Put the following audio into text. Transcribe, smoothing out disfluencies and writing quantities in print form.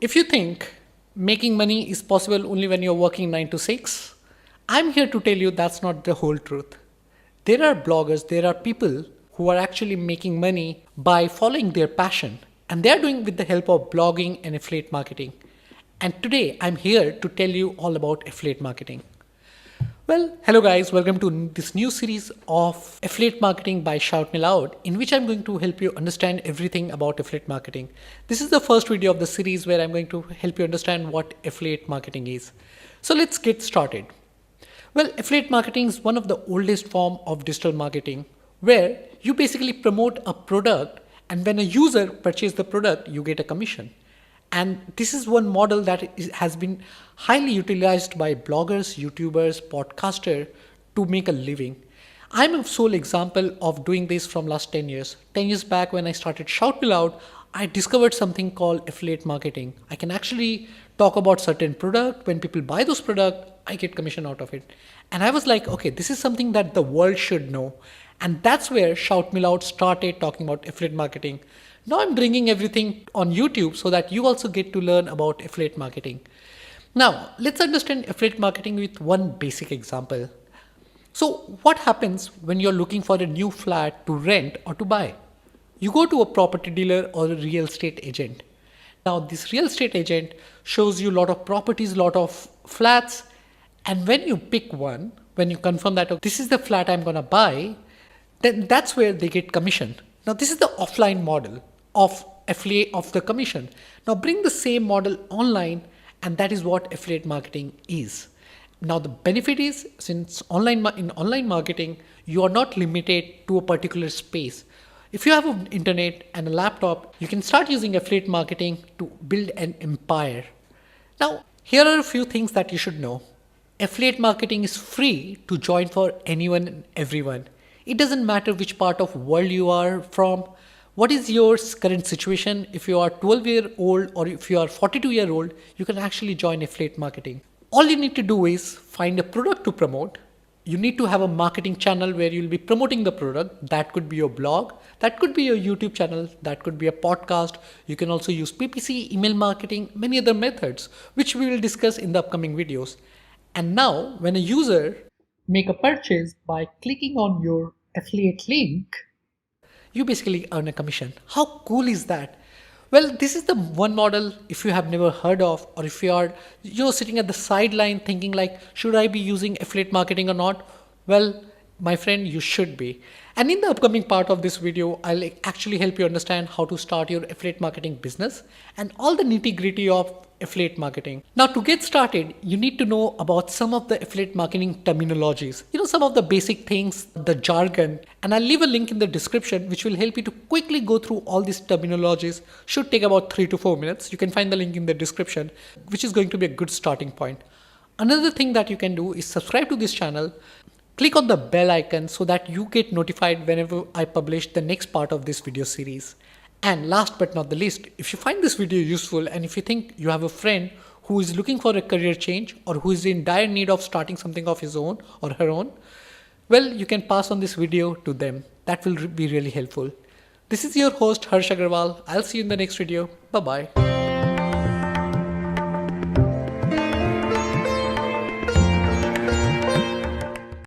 If you think making money is possible only when you're working 9 to 6, I'm here to tell you that's not the whole truth. There are bloggers, there are people who are actually making money by following their passion, and they are doing with the help of blogging and affiliate marketing. And today I'm here to tell you all about affiliate marketing. Well, hello guys, welcome to this new series of affiliate marketing by ShoutMeLoud, in which I'm going to help you understand everything about affiliate marketing. This is the first video of the series where I'm going to help you understand what affiliate marketing is. So let's get started. Well, affiliate marketing is one of the oldest form of digital marketing, where you basically promote a product, and when a user purchases the product, you get a commission. And this is one model that has been highly utilized by bloggers, YouTubers, podcasters to make a living. I'm a sole example of doing this from last 10 years. 10 years back when I started ShoutMeLoud, I discovered something called affiliate marketing. I can actually talk about certain product. When people buy those products, I get commission out of it. And I was like, okay, this is something that the world should know. And that's where ShoutMeLoud started talking about affiliate marketing. Now I'm bringing everything on YouTube so that you also get to learn about affiliate marketing. Now, let's understand affiliate marketing with one basic example. So what happens when you're looking for a new flat to rent or to buy? You go to a property dealer or a real estate agent. Now, this real estate agent shows you a lot of properties, a lot of flats. And when you pick one, when you confirm that, oh, this is the flat I'm going to buy, then that's where they get commission. Now, this is the offline model of affiliate of the commission. Now bring the same model online, and that is what affiliate marketing is. Now the benefit is, since in online marketing, you are not limited to a particular space. If you have an internet and a laptop, you can start using affiliate marketing to build an empire. Now, here are a few things that you should know. Affiliate marketing is free to join for anyone and everyone. It doesn't matter which part of world you are from. What is your current situation? If you are 12-year-old or if you are 42-year-old, you can actually join affiliate marketing. All you need to do is find a product to promote. You need to have a marketing channel where you'll be promoting the product. That could be your blog, that could be your YouTube channel, that could be a podcast. You can also use PPC, email marketing, many other methods, which we will discuss in the upcoming videos. And now, when a user make a purchase by clicking on your affiliate link, you basically earn a commission. How cool is that? Well, this is the one model if you have never heard of, or if you are sitting at the sideline thinking like, should I be using affiliate marketing or not? Well, my friend, you should be. And in the upcoming part of this video, I'll actually help you understand how to start your affiliate marketing business and all the nitty-gritty of affiliate marketing. Now, to get started, you need to know about some of the affiliate marketing terminologies, some of the basic things, the jargon, and I'll leave a link in the description which will help you to quickly go through all these terminologies. Should take about 3 to 4 minutes. You can find the link in the description, which is going to be a good starting point. Another thing that you can do is subscribe to this channel. Click on the bell icon so that you get notified whenever I publish the next part of this video series. And last but not the least, if you find this video useful and if you think you have a friend who is looking for a career change or who is in dire need of starting something of his own or her own, well, you can pass on this video to them. That will be really helpful. This is your host Harsh Agarwal. I'll see you in the next video. Bye-bye.